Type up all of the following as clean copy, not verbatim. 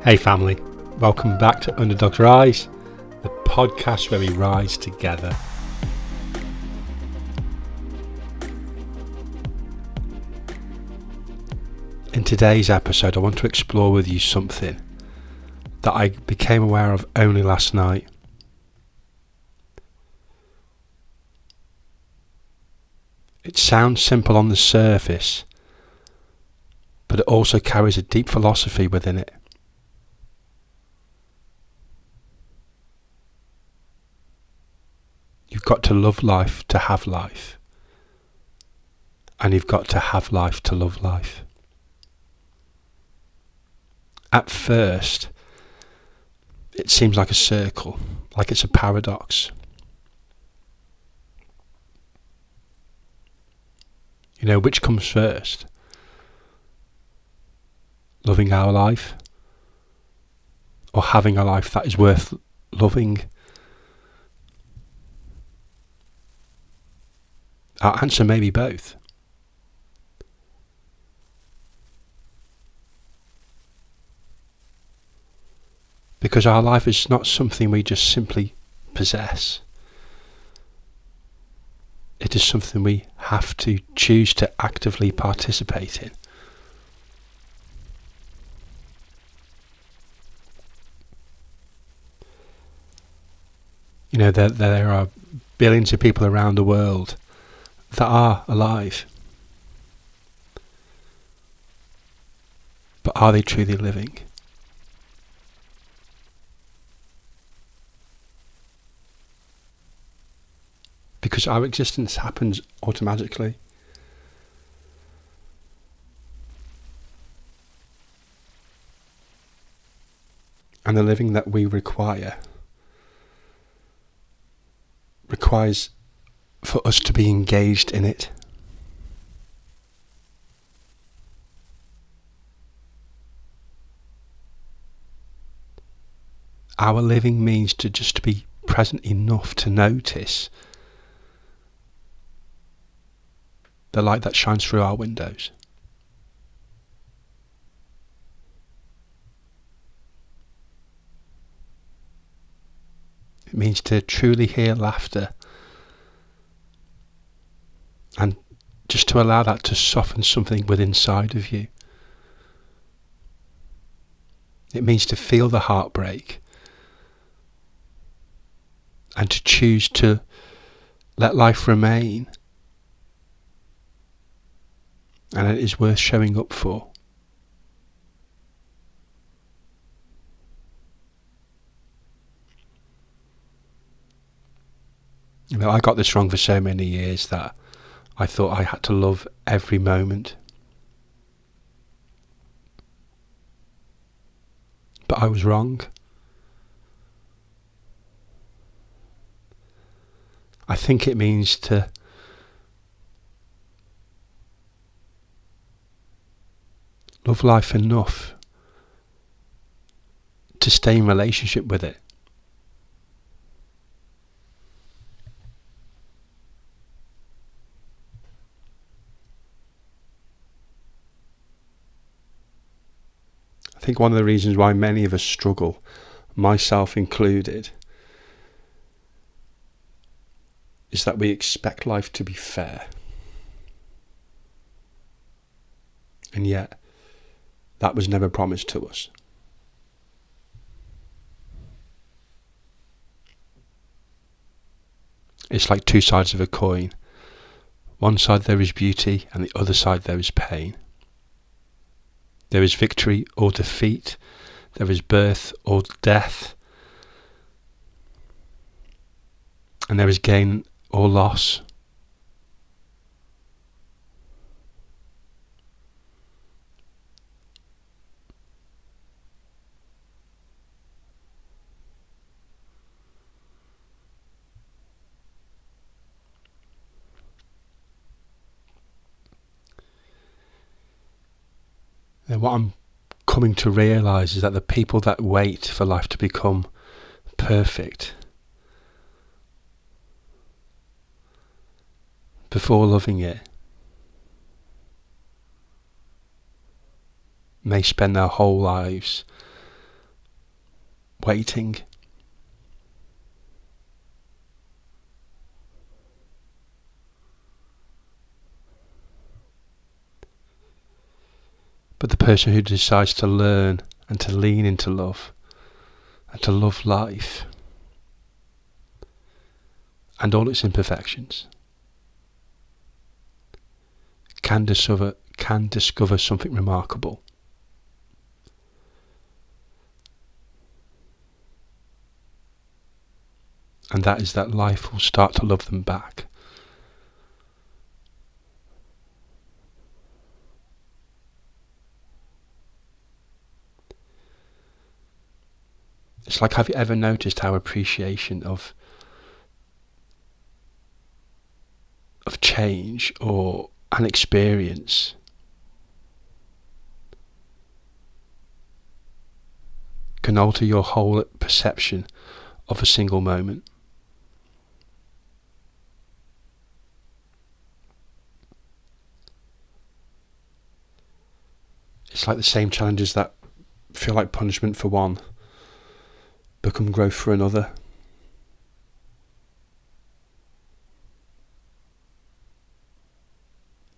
Hey family, welcome back to Underdog's Rise, the podcast where we rise together. In today's episode, I want to explore with you something that I became aware of only last night. It sounds simple on the surface, but it also carries a deep philosophy within it. You've got to love life to have life, and you've got to have life to love life. At first, it seems like a circle, like it's a paradox. You know, which comes first? Loving our life, or having a life that is worth loving? Our answer may be both. Because our life is not something we just simply possess. It is something we have to choose to actively participate in. You know, there are billions of people around the world that are alive. But are they truly living? Because our existence happens automatically. And the living that we requires for us to be engaged in it. Our living means to just be present enough to notice the light that shines through our windows. It means to truly hear laughter and just to allow that to soften something within inside of you. It means to feel the heartbreak and to choose to let life remain. And it is worth showing up for. You know, I got this wrong for so many years that I thought I had to love every moment. But I was wrong. I think it means to love life enough to stay in relationship with it. I think one of the reasons why many of us struggle, myself included, is that we expect life to be fair. And yet, that was never promised to us. It's like two sides of a coin. One side there is beauty, and the other side there is pain. There is victory or defeat. There is birth or death. And there is gain or loss. And what I'm coming to realise is that the people that wait for life to become perfect before loving it may spend their whole lives waiting. But the person who decides to learn and to lean into love and to love life and all its imperfections can discover something remarkable. And that is that life will start to love them back. It's like, have you ever noticed how appreciation of change or an experience can alter your whole perception of a single moment? It's like the same challenges that feel like punishment for one become growth for another.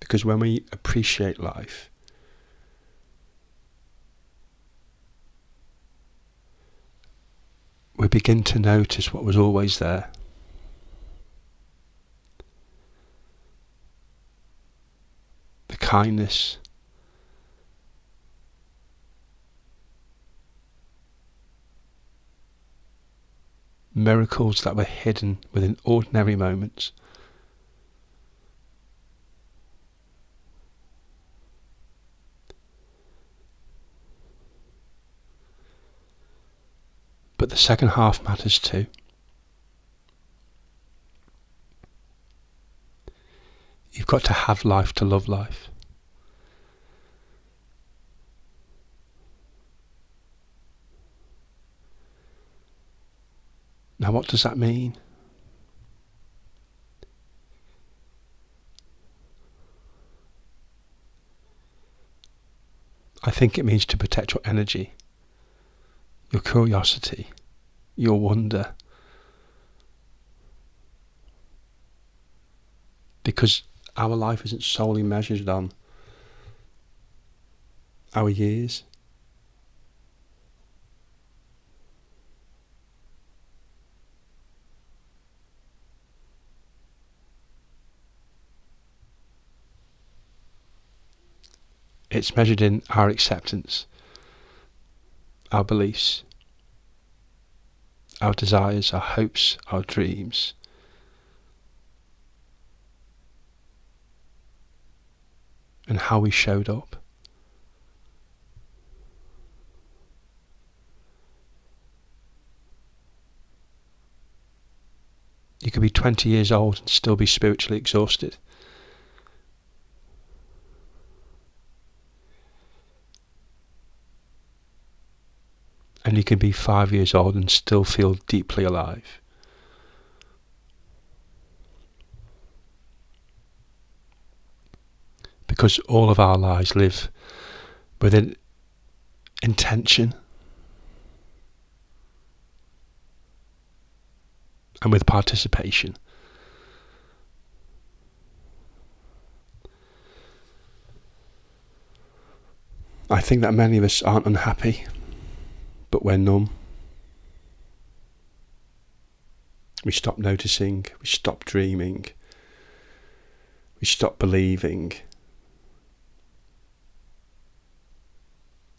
Because when we appreciate life, we begin to notice what was always there. The kindness, miracles that were hidden within ordinary moments. But the second half matters too. You've got to have life to love life. Now, what does that mean? I think it means to protect your energy, your curiosity, your wonder. Because our life isn't solely measured on our years. It's measured in our acceptance, our beliefs, our desires, our hopes, our dreams. And how we showed up. You could be 20 years old and still be spiritually exhausted. And you can be 5 years old and still feel deeply alive. Because all of our lives live with an intention and with participation. I think that many of us aren't unhappy, but we're numb. We stop noticing, we stop dreaming, we stop believing.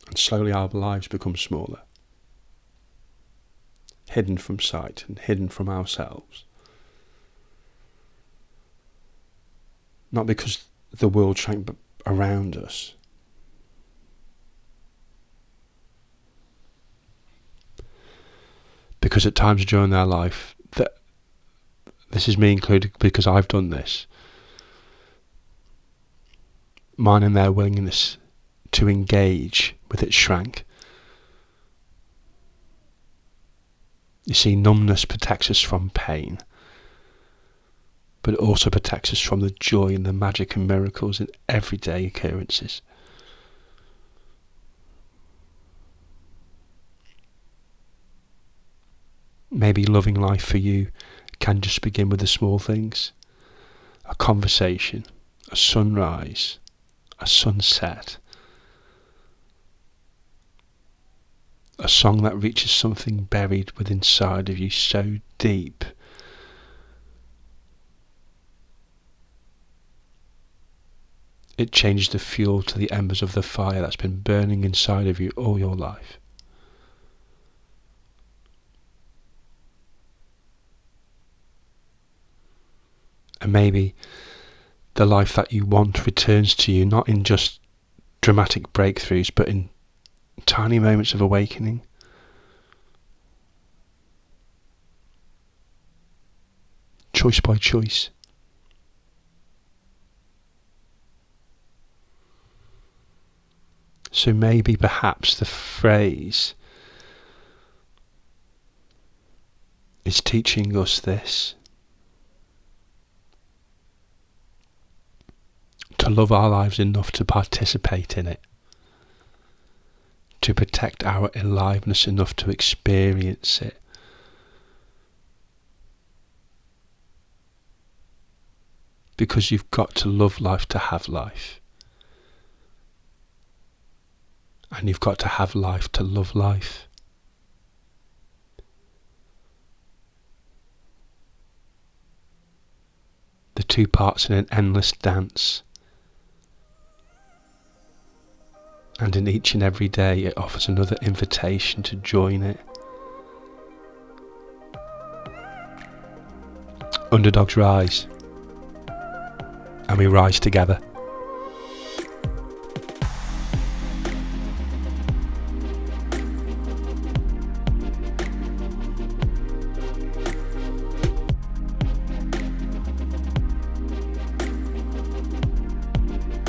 And slowly our lives become smaller, hidden from sight and hidden from ourselves. Not because the world shrank around us, because at times during our life, that this is me included because I've done this, mine and their willingness to engage with it shrank. You see, numbness protects us from pain, but it also protects us from the joy and the magic and miracles in everyday occurrences. Maybe loving life for you can just begin with the small things. A conversation, a sunrise, a sunset, a song that reaches something buried within inside of you so deep it changes the fuel to the embers of the fire that's been burning inside of you all your life. And maybe the life that you want returns to you, not in just dramatic breakthroughs, but in tiny moments of awakening. Choice by choice. So maybe perhaps the phrase is teaching us this: to love our lives enough to participate in it, to protect our aliveness enough to experience it, because you've got to love life to have life, and you've got to have life to love life. The two parts in an endless dance, and in each and every day it offers another invitation to join it. Underdogs rise, and we rise together.